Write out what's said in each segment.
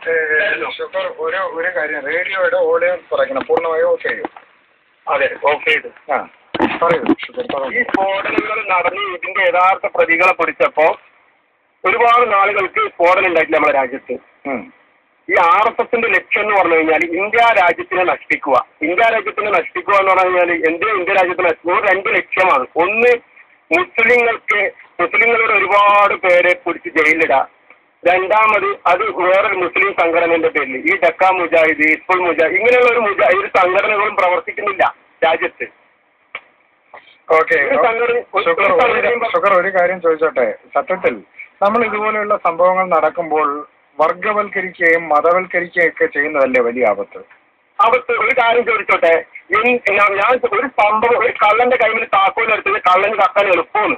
ഒരു കാര്യം, റേഡിയോയുടെ ഓഡിയോ കുറയ്ക്കണം, പൂർണ്ണമായും ഓഫ് ചെയ്യും. അതെ, ഓഫ് ചെയ്ത്. ഈ സ്ഫോടനങ്ങൾ നടന്ന് ഇതിന്റെ യഥാർത്ഥ പ്രതികളെ പിടിച്ചപ്പോ ഒരുപാട് നാളുകൾക്ക് സ്ഫോടനം ഉണ്ടായിട്ടില്ല നമ്മുടെ രാജ്യത്ത്. ഈ RSSന്റെ ലക്ഷ്യം എന്ന് പറഞ്ഞു കഴിഞ്ഞാൽ ഇന്ത്യ രാജ്യത്തിനെ നശിപ്പിക്കുക. ഇന്ത്യ രാജ്യത്തിനെ നശിപ്പിക്കുക എന്ന് പറഞ്ഞു കഴിഞ്ഞാൽ ഇന്ത്യ രാജ്യത്തിനെ രണ്ട് ലക്ഷ്യമാണ്. ഒന്ന്, മുസ്ലിങ്ങളുടെ ഒരുപാട് പേരെ പിടിച്ച് ജയിലിടുക. രണ്ടാമത്, അത് വേറൊരു മുസ്ലിം സംഘടനയുടെ പേരിൽ ഈ ഡക്ക മുജാഹിദ്, ഹിസ്ബുൾ മുജാഹിദ്, ഇങ്ങനെയുള്ള ഒരു സംഘടനകളും പ്രവർത്തിക്കുന്നില്ല രാജ്യത്ത്. ഒരു കാര്യം ചോദിച്ചോട്ടെ, സത്യത്തിൽ നമ്മൾ ഇതുപോലെയുള്ള സംഭവങ്ങൾ നടക്കുമ്പോൾ വർഗവൽക്കരിക്കുകയും മതവൽക്കരിക്കുകയും ഒക്കെ ചെയ്യുന്നതല്ലേ വലിയ ആപത്ത്? ഒരു കാര്യം ചോദിച്ചോട്ടെ, ഞാൻ ഒരു സംഭവം, ഒരു കള്ളന്റെ കൈമിൽ താക്കോലെടുത്തത് കള്ളന് കത്താൻ എളുപ്പമാണ്.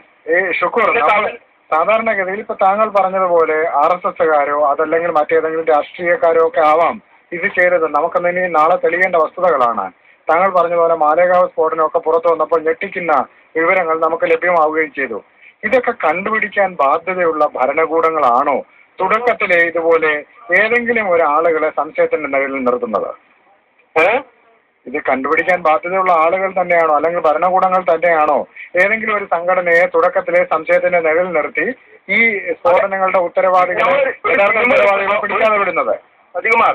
ഷുക്കൂർ, സാധാരണഗതിയിൽ ഇപ്പൊ താങ്കൾ പറഞ്ഞതുപോലെ RSSകാരോ അതല്ലെങ്കിൽ മറ്റേതെങ്കിലും രാഷ്ട്രീയക്കാരോ ഒക്കെ ആവാം ഇത് ചെയ്തത്. നമുക്കെന്തിനീ നാളെ തെളിയേണ്ട വസ്തുതകളാണ്. താങ്കൾ പറഞ്ഞതുപോലെ മാലേഗാവ് സ്ഫോടനമൊക്കെ പുറത്തു വന്നപ്പോൾ ഞെട്ടിക്കുന്ന വിവരങ്ങൾ നമുക്ക് ലഭ്യമാവുകയും ചെയ്തു. ഇതൊക്കെ കണ്ടുപിടിക്കാൻ ബാധ്യതയുള്ള ഭരണകൂടങ്ങളാണോ തുടക്കത്തിലെ ഇതുപോലെ ഏതെങ്കിലും ഒരാളുകളെ സംശയത്തിന്റെ നിഴലിൽ നിർത്തുന്നത്? ഇത് കണ്ടുപിടിക്കാൻ ബാധ്യതയുള്ള ആളുകൾ തന്നെയാണോ അല്ലെങ്കിൽ ഭരണകൂടങ്ങൾ തന്നെയാണോ ഏതെങ്കിലും ഒരു സംഘടനയെ തുടക്കത്തിലെ സംശയത്തിന്റെ നിഴലിൽ നിർത്തി ഈ സ്ഫോടനങ്ങളുടെ ഉത്തരവാദികളെ പിടിക്കാതെ വിടുന്നത്? അധികമാർ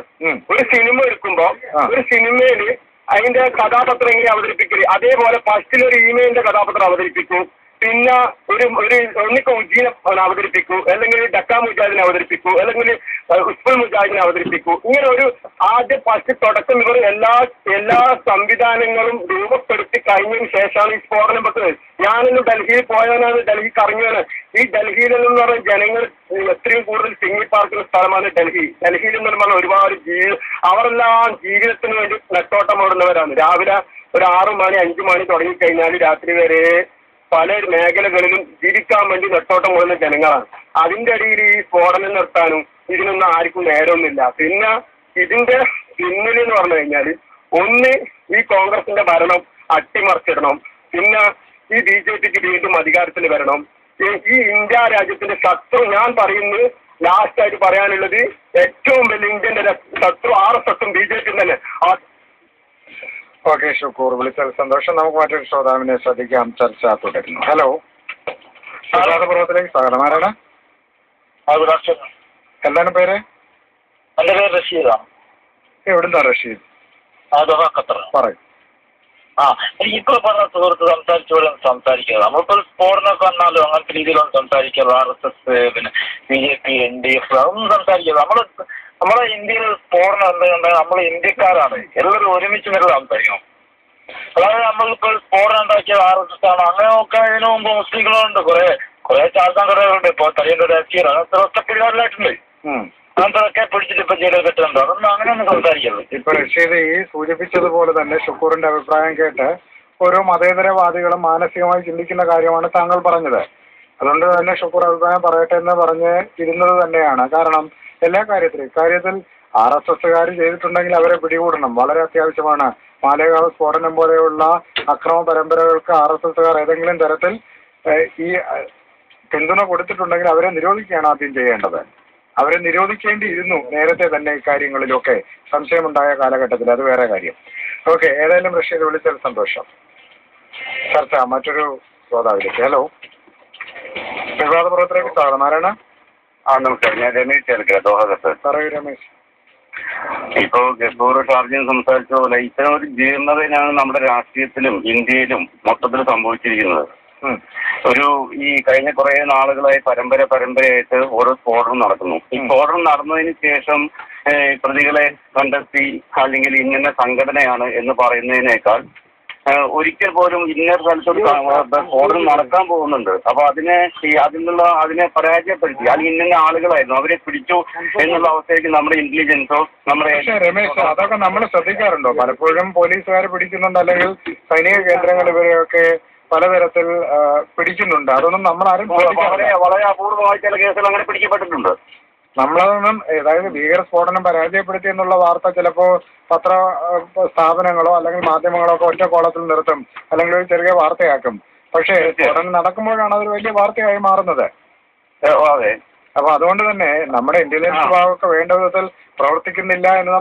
ഒരു സിനിമ എടുക്കുമ്പോ ഒരു സിനിമയില് അതിന്റെ കഥാപാത്രം എങ്ങനെ അവതരിപ്പിക്കല്, അതേപോലെ ഫസ്റ്റിലൊരു ഇമെയിലിന്റെ കഥാപാത്രം അവതരിപ്പിക്കും, പിന്നെ ഒന്നിക്ക് ഉജ്ജീനെ അവതരിപ്പിക്കൂ, അല്ലെങ്കിൽ ഡക്ക മുജാഹിദിനെ അവതരിപ്പിക്കൂ, അല്ലെങ്കിൽ ഹിസ്ബുൾ മുജാഹിദിനെ അവതരിപ്പിക്കൂ. ഇങ്ങനെ ഒരു ആദ്യ ഫസ്റ്റ് തുടക്കം ഇവർ എല്ലാ സംവിധാനങ്ങളും രൂപപ്പെടുത്തി കഴിഞ്ഞതിന് ശേഷമാണ് ഈ സ്ഫോടനം പറ്റുന്നത്. ഞാനിന്ന് ഡൽഹിയിൽ പോയവനാണ്, ഡൽഹിക്ക് ഇറങ്ങിയവന്. ഈ ഡൽഹിയിൽ എന്ന് പറഞ്ഞ ജനങ്ങൾ എത്രയും കൂടുതൽ തിങ്ങിപ്പാർക്കുന്ന സ്ഥലമാണ് ഡൽഹി. ഡൽഹിയിൽ എന്ന് പറഞ്ഞാൽ ഒരുപാട് അവരെല്ലാം ജീവിതത്തിന് വേണ്ടി നെട്ടോട്ടം ഓടുന്നവരാണ്. രാവിലെ ഒരു 6 മണി 5 മണി തുടങ്ങിക്കഴിഞ്ഞാൽ രാത്രി വരെ പല മേഖലകളിലും ജീവിക്കാൻ വേണ്ടി നെട്ടോട്ടം പോകുന്ന ജനങ്ങളാണ്. അതിന്റെ ഇടയിൽ ഈ സ്ഫോടനം നിർത്താനും ഇതിനൊന്നും ആർക്കും നേരമൊന്നുമില്ല. പിന്നെ ഇതിന്റെ പിന്നിൽ എന്ന് പറഞ്ഞു കഴിഞ്ഞാൽ ഒന്ന്, ഈ കോൺഗ്രസിന്റെ ഭരണം അട്ടിമറിച്ചിടണം. പിന്നെ ഈ BJPക്ക് വീണ്ടും അധികാരത്തിൽ വരണം. ഈ ഇന്ത്യ രാജ്യത്തിന്റെ ശത്രു, ഞാൻ പറയുന്നത് ലാസ്റ്റായിട്ട് പറയാനുള്ളത്, ഏറ്റവും വലിയ ഇന്ത്യന്റെ ശത്രു RSSും BJPയും തന്നെ. ഓക്കെ ഷുക്കൂർ, വിളിച്ചത് സന്തോഷം. നമുക്ക് മറ്റൊരു ശ്രോതാവിനെ ശ്രദ്ധിക്കാം. ചർച്ച തുടരുന്നു. ഹലോ, പ്രഭാതപൂർവ്വത്തിലേക്ക് സ്വാഗതം. ആരാണ്? എന്താണ് പേര്? എന്റെ പേര് റഷീദാണ്. എവിടുന്നാ റഷീദ്? പറയും. എനിക്കിപ്പോ പറഞ്ഞ സുഹൃത്ത് സംസാരിക്കുന്നത് നമ്മളിപ്പോ സ്ഫോടനമൊക്കെ വന്നാലും അങ്ങനത്തെ രീതിയിലൊന്നും സംസാരിക്കാറ്. RSS, പിന്നെ BJP, NDF അതൊന്നും സംസാരിക്കാറ്. നമ്മളെ ഇന്ത്യയിൽ സ്ഫോടനം എന്തുകൊണ്ടാണ്? നമ്മൾ ഇന്ത്യക്കാരാണ്, എല്ലാവരും ഒരുമിച്ച് നിന്ന് സംസാരിക്കണം. അതായത് നമ്മളിപ്പോ സ്ഫോടനം ഉണ്ടാക്കിയത് RSS ആണ്. അങ്ങനെ നോക്കാൻ ഇതിനു മുമ്പ് മുസ്ലിങ്ങളുണ്ട്, കുറെ ചാർത്താൻ കടകളുണ്ട്. ഇപ്പൊ തലയുടെ രാഷ്ട്രീയം അങ്ങനത്തെ ഒറ്റപ്പിടികാരിലായിട്ടുണ്ട്. അങ്ങനത്തെ പിടിച്ചിട്ട് ഇപ്പൊ ജയിലിൽ കെട്ടുന്നുണ്ട്. അതൊന്നും അങ്ങനെയൊന്നും സംസാരിക്കരുത്. ഇപ്പൊ റഷീദ് ഈ സൂചിപ്പിച്ചതുപോലെ തന്നെ ഷുക്കൂറിന്റെ അഭിപ്രായം കേട്ട് ഓരോ മതേതരവാദികളും മാനസികമായി ചിന്തിക്കുന്ന കാര്യമാണ് താങ്കൾ പറഞ്ഞത്. അതുകൊണ്ട് തന്നെ ഷുക്കൂർ അഭിപ്രായം പറയട്ടെ എന്ന് പറഞ്ഞ് ഇരുന്നത് തന്നെയാണ്. കാരണം എല്ലാ കാര്യത്തിൽ RSSകാർ ചെയ്തിട്ടുണ്ടെങ്കിൽ അവരെ പിടികൂടണം, വളരെ അത്യാവശ്യമാണ്. മാലേഗാവ് സ്ഫോടനം പോലെയുള്ള അക്രമ പരമ്പരകൾക്ക് RSSകാർ ഏതെങ്കിലും തരത്തിൽ ഈ പിന്തുണ കൊടുത്തിട്ടുണ്ടെങ്കിൽ അവരെ നിരോധിക്കുകയാണ് ആദ്യം ചെയ്യേണ്ടത്. അവരെ നിരോധിക്കേണ്ടിയിരുന്നു നേരത്തെ തന്നെ ഇക്കാര്യങ്ങളിലൊക്കെ സംശയമുണ്ടായ കാലഘട്ടത്തിൽ. അത് വേറെ കാര്യം. ഓക്കെ, ഏതായാലും റഷീദ് വിളിച്ചത് സന്തോഷം. ചർച്ച മറ്റൊരു ശ്രോതാവിലേക്ക്. ഹലോ, വിവാദപുറത്തിലേക്ക് സ്വാഗതം. ആരാണ്? നമസ്കാരം, ഞാൻ രമേശ് ചേർക്കല, ദോഹത്ത്. പറയൂ രമേശ്. ഇപ്പോ ഗഫൂർ ഷാർജിയും സംസാരിച്ച പോലെ ഇത്തരം ഒരു ജീർണതയാണ് നമ്മുടെ രാഷ്ട്രീയത്തിലും ഇന്ത്യയിലും മൊത്തത്തിൽ സംഭവിച്ചിരിക്കുന്നത്. ഈ കഴിഞ്ഞ കുറെ നാളുകളായി പരമ്പരയായിട്ട് ഓരോ സ്ഫോടനം നടക്കുന്നു. ഈ സ്ഫോടനം നടന്നതിന് ശേഷം പ്രതികളെ കണ്ടെത്തി അല്ലെങ്കിൽ ഇന്ന സംഘടനയാണ് എന്ന് പറയുന്നതിനേക്കാൾ ഒരിക്കൽ പോലും ഇന്ന സ്ഥലത്തൊരു സ്ഫോടനം നടക്കാൻ പോകുന്നുണ്ട്, അപ്പൊ അതിനെ പരാജയപ്പെടുത്തി അല്ലെങ്കിൽ ഇന്ന ആളുകളായിരുന്നു അവരെ പിടിച്ചു എന്നുള്ള അവസ്ഥയ്ക്ക് നമ്മുടെ ഇന്റലിജൻസോ നമ്മുടെ രമേശ് അതൊക്കെ നമ്മൾ ശ്രദ്ധിക്കാറുണ്ടോ? പലപ്പോഴും പോലീസുകാർ പിടിക്കുന്നുണ്ട്, അല്ലെങ്കിൽ സൈനിക കേന്ദ്രങ്ങൾ ഇവരെയൊക്കെ പലതരത്തിൽ പിടിക്കുന്നുണ്ട്. അതൊന്നും നമ്മളാരും വളരെ അപൂർവമായി ചില കേസുകൾ അങ്ങനെ പിടിക്കപ്പെട്ടിട്ടുണ്ട്. നമ്മളതൊന്നും, അതായത് ഭീകരസ്ഫോടനം പരാജയപ്പെടുത്തി എന്നുള്ള വാർത്ത ചിലപ്പോ പത്ര സ്ഥാപനങ്ങളോ അല്ലെങ്കിൽ മാധ്യമങ്ങളോ ഒക്കെ ഒറ്റ കോളത്തിൽ നിർത്തും, അല്ലെങ്കിൽ ഒരു ചെറിയ വാർത്തയാക്കും. പക്ഷേ സ്ഫോടനം നടക്കുമ്പോഴാണ് അതൊരു വലിയ വാർത്തയായി മാറുന്നത്. അതെ, അപ്പൊ അതുകൊണ്ട് തന്നെ നമ്മുടെ ഇന്റലിജൻസ് വിഭാഗമൊക്കെ വേണ്ട വിധത്തിൽ പ്രവർത്തിക്കുന്നില്ല എന്ന്